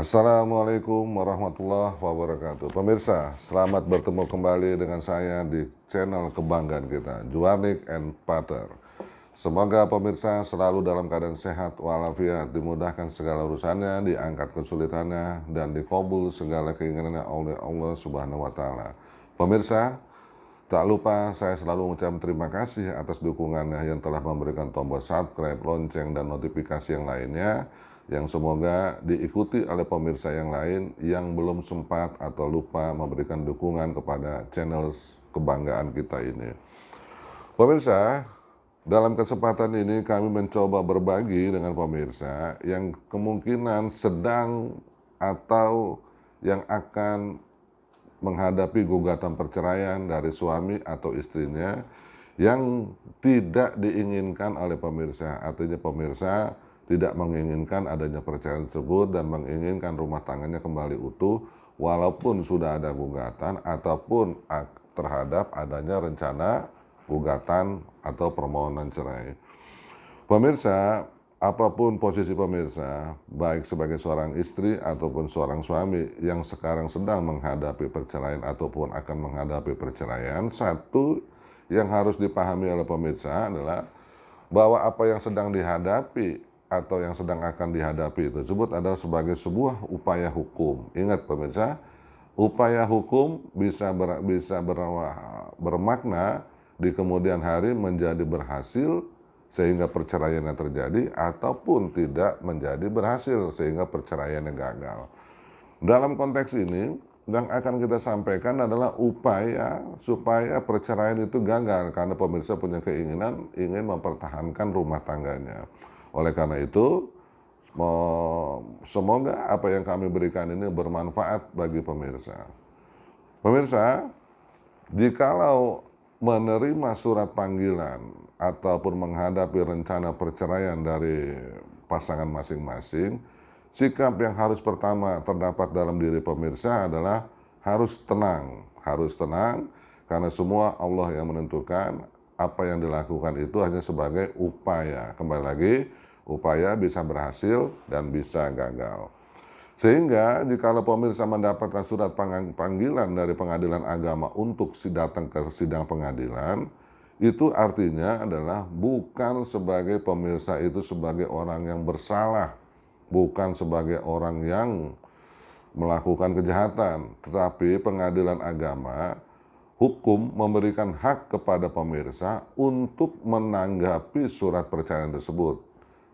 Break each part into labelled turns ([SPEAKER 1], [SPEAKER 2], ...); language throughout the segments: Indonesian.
[SPEAKER 1] Assalamualaikum warahmatullahi wabarakatuh. Pemirsa, selamat bertemu kembali dengan saya di channel kebanggaan kita, Juanik and Pater. Semoga pemirsa selalu dalam keadaan sehat walafiat, dimudahkan segala urusannya, diangkat kesulitannya, dan dikabul segala keinginannya oleh Allah Subhanahu wa Ta'ala. Pemirsa, tak lupa saya selalu mengucapkan terima kasih atas dukungannya yang telah memberikan tombol subscribe, lonceng, dan notifikasi yang lainnya, yang semoga diikuti oleh pemirsa yang lain yang belum sempat atau lupa memberikan dukungan kepada channel kebanggaan kita ini. Pemirsa, dalam kesempatan ini kami mencoba berbagi dengan pemirsa yang kemungkinan sedang atau yang akan menghadapi gugatan perceraian dari suami atau istrinya yang tidak diinginkan oleh pemirsa. Artinya pemirsa tidak menginginkan adanya perceraian tersebut dan menginginkan rumah tangganya kembali utuh walaupun sudah ada gugatan ataupun terhadap adanya rencana gugatan atau permohonan cerai. Pemirsa, apapun posisi pemirsa, baik sebagai seorang istri ataupun seorang suami yang sekarang sedang menghadapi perceraian ataupun akan menghadapi perceraian, satu yang harus dipahami oleh pemirsa adalah bahwa apa yang sedang dihadapi atau yang sedang akan dihadapi tersebut adalah sebagai sebuah upaya hukum. Ingat pemirsa, upaya hukum bisa bermakna di kemudian hari menjadi berhasil sehingga perceraiannya terjadi ataupun tidak menjadi berhasil sehingga perceraiannya gagal. Dalam konteks ini yang akan kita sampaikan adalah upaya supaya perceraian itu gagal karena pemirsa punya keinginan ingin mempertahankan rumah tangganya. Oleh karena itu, semoga apa yang kami berikan ini bermanfaat bagi pemirsa. Pemirsa, jikalau menerima surat panggilan ataupun menghadapi rencana perceraian dari pasangan masing-masing, sikap yang harus pertama terdapat dalam diri pemirsa adalah harus tenang. Harus tenang karena semua Allah yang menentukan, apa yang dilakukan itu hanya sebagai upaya. Kembali lagi, upaya bisa berhasil dan bisa gagal. Sehingga jikalau pemirsa mendapatkan surat panggilan dari pengadilan agama untuk datang ke sidang pengadilan, itu artinya adalah bukan sebagai pemirsa itu sebagai orang yang bersalah, bukan sebagai orang yang melakukan kejahatan, tetapi pengadilan agama, hukum memberikan hak kepada pemirsa untuk menanggapi surat perceraian tersebut.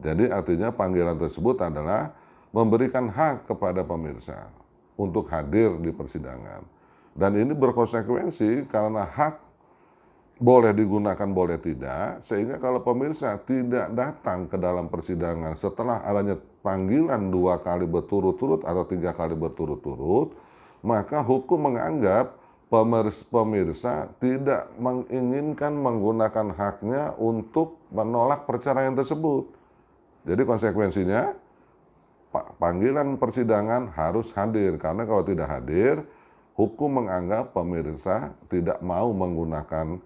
[SPEAKER 1] Jadi artinya panggilan tersebut adalah memberikan hak kepada pemirsa untuk hadir di persidangan. Dan ini berkonsekuensi karena hak boleh digunakan, boleh tidak, sehingga kalau pemirsa tidak datang ke dalam persidangan setelah adanya panggilan 2 kali berturut-turut atau 3 kali berturut-turut, maka hukum menganggap pemirsa tidak menginginkan menggunakan haknya untuk menolak perceraian tersebut. Jadi konsekuensinya, panggilan persidangan harus hadir, karena kalau tidak hadir, hukum menganggap pemirsa tidak mau menggunakan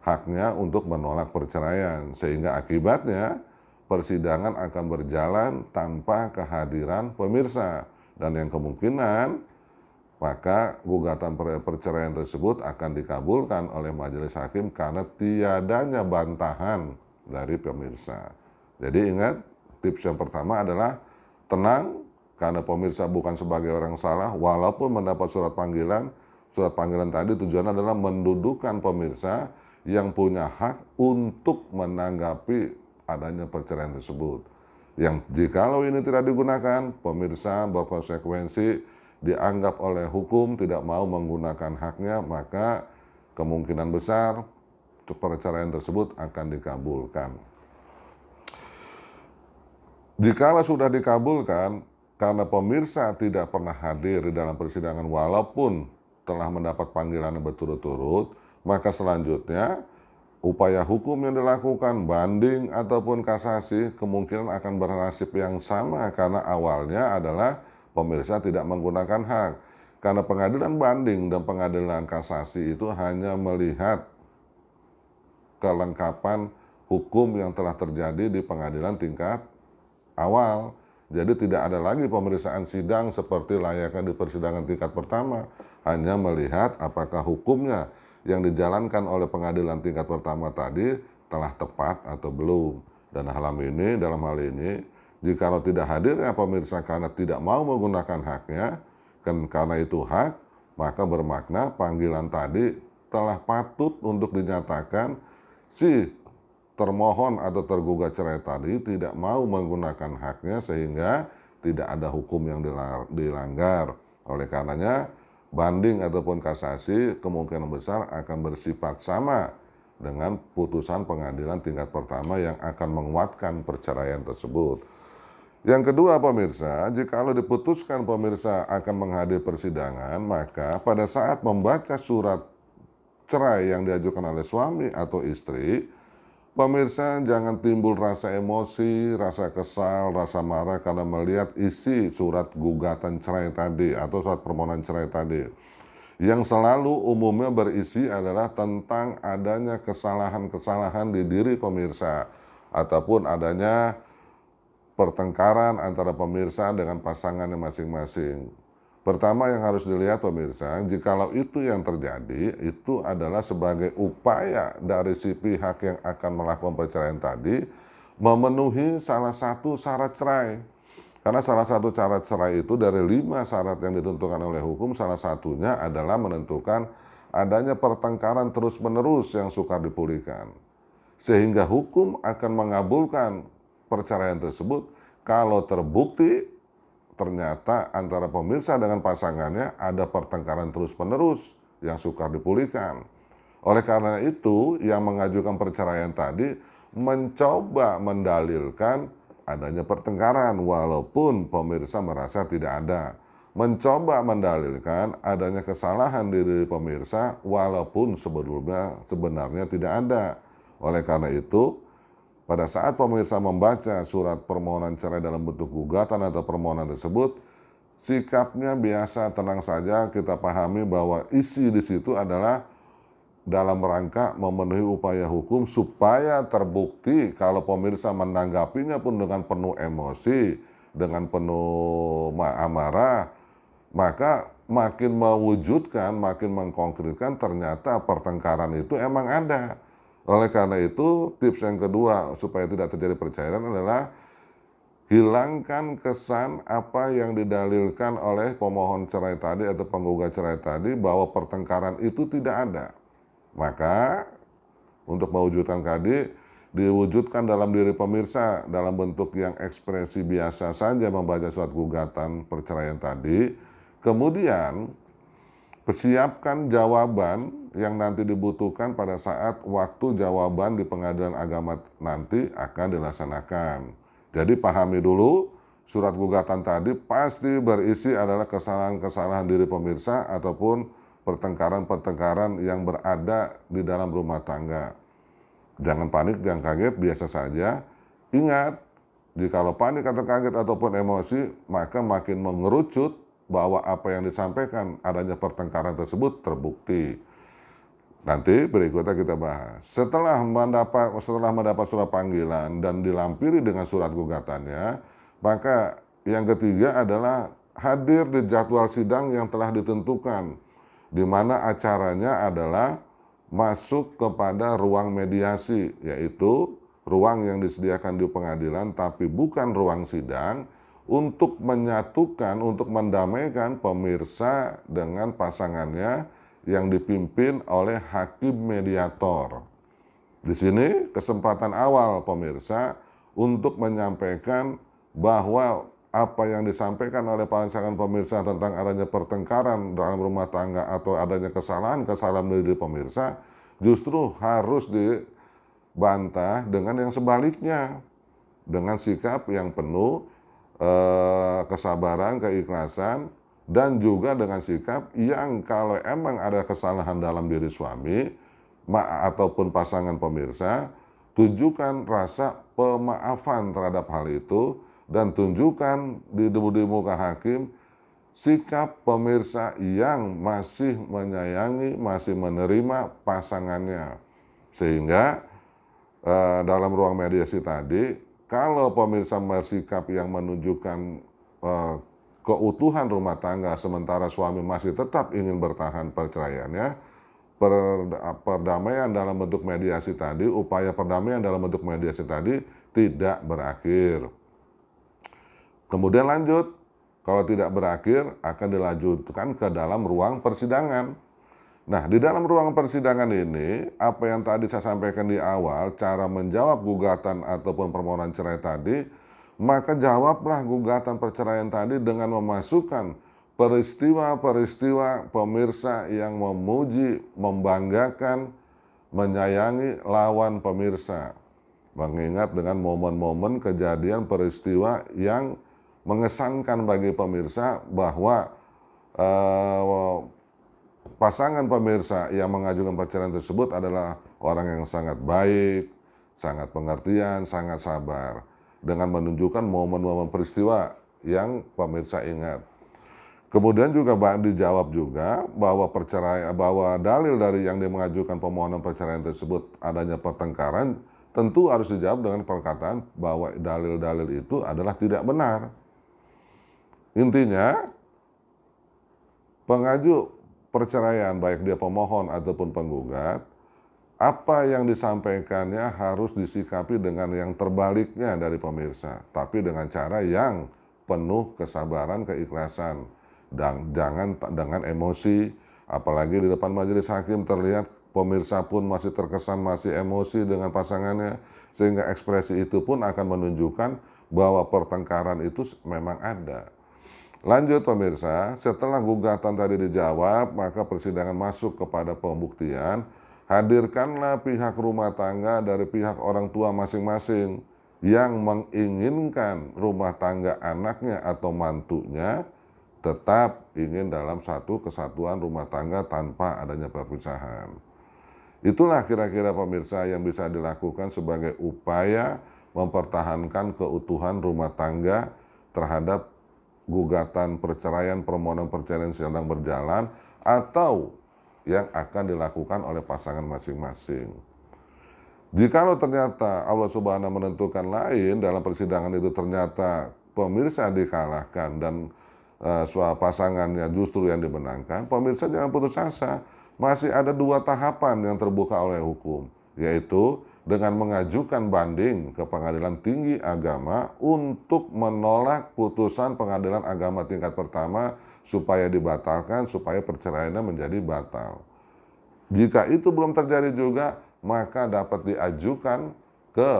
[SPEAKER 1] haknya untuk menolak perceraian, sehingga akibatnya persidangan akan berjalan tanpa kehadiran pemirsa, dan yang kemungkinan maka gugatan perceraian tersebut akan dikabulkan oleh majelis hakim karena tiadanya bantahan dari pemirsa. Jadi ingat, tips yang pertama adalah tenang karena pemirsa bukan sebagai orang salah walaupun mendapat surat panggilan. Surat panggilan tadi tujuannya adalah mendudukan pemirsa yang punya hak untuk menanggapi adanya perceraian tersebut. Yang jikalau ini tidak digunakan, pemirsa berkonsekuensi dianggap oleh hukum tidak mau menggunakan haknya, maka kemungkinan besar perceraian tersebut akan dikabulkan. Jikalau sudah dikabulkan, karena pemirsa tidak pernah hadir di dalam persidangan walaupun telah mendapat panggilan yang berturut-turut, maka selanjutnya upaya hukum yang dilakukan, banding ataupun kasasi, kemungkinan akan bernasib yang sama karena awalnya adalah pemirsa tidak menggunakan hak. Karena pengadilan banding dan pengadilan kasasi itu hanya melihat kelengkapan hukum yang telah terjadi di pengadilan tingkat awal. Jadi tidak ada lagi pemeriksaan sidang seperti layaknya di persidangan tingkat pertama, hanya melihat apakah hukumnya yang dijalankan oleh pengadilan tingkat pertama tadi telah tepat atau belum. Dan dalam hal ini, jikalau tidak hadirnya pemirsa karena tidak mau menggunakan haknya, karena itu hak, maka bermakna panggilan tadi telah patut untuk dinyatakan si termohon atau tergugat cerai tadi tidak mau menggunakan haknya sehingga tidak ada hukum yang dilanggar. Oleh karenanya, banding ataupun kasasi kemungkinan besar akan bersifat sama dengan putusan pengadilan tingkat pertama yang akan menguatkan perceraian tersebut. Yang kedua pemirsa, jikalau diputuskan pemirsa akan menghadiri persidangan, maka pada saat membaca surat cerai yang diajukan oleh suami atau istri, pemirsa jangan timbul rasa emosi, rasa kesal, rasa marah karena melihat isi surat gugatan cerai tadi atau surat permohonan cerai tadi. Yang selalu umumnya berisi adalah tentang adanya kesalahan-kesalahan di diri pemirsa ataupun adanya pertengkaran antara pemirsa dengan pasangannya masing-masing. Pertama yang harus dilihat pemirsa, jikalau itu yang terjadi, itu adalah sebagai upaya dari si pihak yang akan melakukan perceraian tadi, memenuhi salah satu syarat cerai. Karena salah satu syarat cerai itu dari 5 syarat yang ditentukan oleh hukum, salah satunya adalah menentukan adanya pertengkaran terus-menerus yang sukar dipulihkan. Sehingga hukum akan mengabulkan perceraian tersebut kalau terbukti ternyata antara pemirsa dengan pasangannya ada pertengkaran terus-menerus yang sukar dipulihkan. Oleh karena itu, yang mengajukan perceraian tadi mencoba mendalilkan adanya pertengkaran walaupun pemirsa merasa tidak ada. Mencoba mendalilkan adanya kesalahan di diri pemirsa walaupun sebenarnya tidak ada. Oleh karena itu, pada saat pemirsa membaca surat permohonan cerai dalam bentuk gugatan atau permohonan tersebut, sikapnya biasa tenang saja, kita pahami bahwa isi di situ adalah dalam rangka memenuhi upaya hukum supaya terbukti kalau pemirsa menanggapinya pun dengan penuh emosi, dengan penuh amarah, maka makin mewujudkan, makin mengkonkretkan ternyata pertengkaran itu emang ada. Oleh karena itu, tips yang kedua supaya tidak terjadi perceraian adalah hilangkan kesan apa yang didalilkan oleh pemohon cerai tadi atau penggugat cerai tadi bahwa pertengkaran itu tidak ada. Maka untuk mewujudkan tadi, diwujudkan dalam diri pemirsa dalam bentuk yang ekspresi biasa saja membaca surat gugatan perceraian tadi. Kemudian persiapkan jawaban yang nanti dibutuhkan pada saat waktu jawaban di pengadilan agama nanti akan dilaksanakan. Jadi pahami dulu surat gugatan tadi pasti berisi adalah kesalahan-kesalahan diri pemirsa ataupun pertengkaran-pertengkaran yang berada di dalam rumah tangga. Jangan panik, jangan kaget, biasa saja. Ingat, jikalau panik atau kaget ataupun emosi, maka makin mengerucut bahwa apa yang disampaikan adanya pertengkaran tersebut terbukti. Nanti berikutnya kita bahas. Setelah mendapat surat panggilan dan dilampiri dengan surat gugatannya, maka yang ketiga adalah hadir di jadwal sidang yang telah ditentukan, di mana acaranya adalah masuk kepada ruang mediasi, yaitu ruang yang disediakan di pengadilan tapi bukan ruang sidang, untuk menyatukan, untuk mendamaikan pemirsa dengan pasangannya yang dipimpin oleh hakim mediator. Di sini kesempatan awal pemirsa untuk menyampaikan bahwa apa yang disampaikan oleh pasangan pemirsa tentang adanya pertengkaran dalam rumah tangga atau adanya kesalahan-kesalahan dari pemirsa justru harus dibantah dengan yang sebaliknya, dengan sikap yang penuh kesabaran, keikhlasan, dan juga dengan sikap yang kalau emang ada kesalahan dalam diri suami ataupun pasangan pemirsa, tunjukkan rasa pemaafan terhadap hal itu dan tunjukkan di muka hakim sikap pemirsa yang masih menyayangi, masih menerima pasangannya. Sehingga dalam ruang mediasi tadi, kalau pemirsa bersikap yang menunjukkan eh, keutuhan rumah tangga sementara suami masih tetap ingin bertahan perceraiannya, perdamaian dalam bentuk mediasi tadi, upaya perdamaian dalam bentuk mediasi tadi tidak berakhir. Kemudian lanjut, kalau tidak berakhir akan dilanjutkan ke dalam ruang persidangan. Nah, di dalam ruang persidangan ini, apa yang tadi saya sampaikan di awal, cara menjawab gugatan ataupun permohonan cerai tadi, maka jawablah gugatan perceraian tadi dengan memasukkan peristiwa-peristiwa pemirsa yang memuji, membanggakan, menyayangi lawan pemirsa. Mengingat dengan momen-momen kejadian peristiwa yang mengesankan bagi pemirsa bahwa pasangan pemirsa yang mengajukan perceraian tersebut adalah orang yang sangat baik, sangat pengertian, sangat sabar. Dengan menunjukkan momen-momen peristiwa yang pemirsa ingat. Kemudian juga dijawab juga bahwa dalil dari yang mengajukan permohonan perceraian tersebut adanya pertengkaran, tentu harus dijawab dengan perkataan bahwa dalil-dalil itu adalah tidak benar. Intinya, pengaju perceraian, baik dia pemohon ataupun penggugat, apa yang disampaikannya harus disikapi dengan yang terbaliknya dari pemirsa, tapi dengan cara yang penuh kesabaran, keikhlasan, dan jangan dengan emosi, apalagi di depan majelis hakim terlihat pemirsa pun masih terkesan masih emosi dengan pasangannya, sehingga ekspresi itu pun akan menunjukkan bahwa pertengkaran itu memang ada. Lanjut pemirsa, setelah gugatan tadi dijawab, maka persidangan masuk kepada pembuktian. Hadirkanlah pihak rumah tangga dari pihak orang tua masing-masing yang menginginkan rumah tangga anaknya atau mantunya tetap ingin dalam satu kesatuan rumah tangga tanpa adanya perpisahan. Itulah kira-kira pemirsa yang bisa dilakukan sebagai upaya mempertahankan keutuhan rumah tangga terhadap gugatan perceraian, permohonan perceraian sedang berjalan, atau yang akan dilakukan oleh pasangan masing-masing. Jikalau ternyata Allah Subhanahu menentukan lain dalam persidangan itu, ternyata pemirsa dikalahkan dan pasangannya justru yang dimenangkan, pemirsa jangan putus asa. Masih ada 2 tahapan yang terbuka oleh hukum, yaitu dengan mengajukan banding ke Pengadilan Tinggi Agama untuk menolak putusan Pengadilan Agama tingkat pertama supaya dibatalkan, supaya perceraiannya menjadi batal. Jika itu belum terjadi juga, maka dapat diajukan ke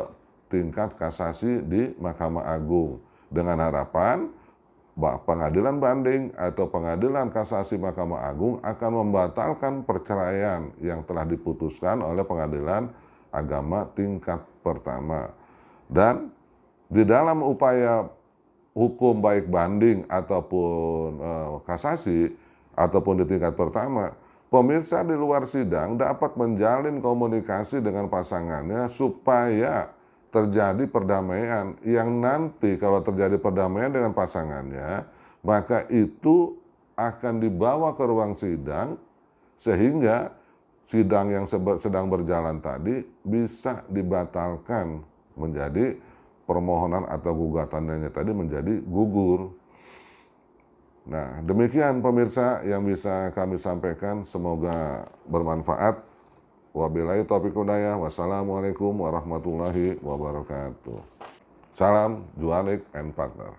[SPEAKER 1] tingkat kasasi di Mahkamah Agung dengan harapan bahwa pengadilan banding atau pengadilan kasasi Mahkamah Agung akan membatalkan perceraian yang telah diputuskan oleh Pengadilan Agama tingkat pertama. Dan di dalam upaya hukum baik banding ataupun kasasi ataupun di tingkat pertama, pemirsa di luar sidang dapat menjalin komunikasi dengan pasangannya supaya terjadi perdamaian, yang nanti kalau terjadi perdamaian dengan pasangannya, maka itu akan dibawa ke ruang sidang sehingga sidang yang sedang berjalan tadi bisa dibatalkan menjadi permohonan atau gugatannya tadi menjadi gugur. Nah, demikian pemirsa yang bisa kami sampaikan, semoga bermanfaat. Wabillahi taufiq hidayah. Wassalamualaikum warahmatullahi wabarakatuh. Salam Jualik and Partner.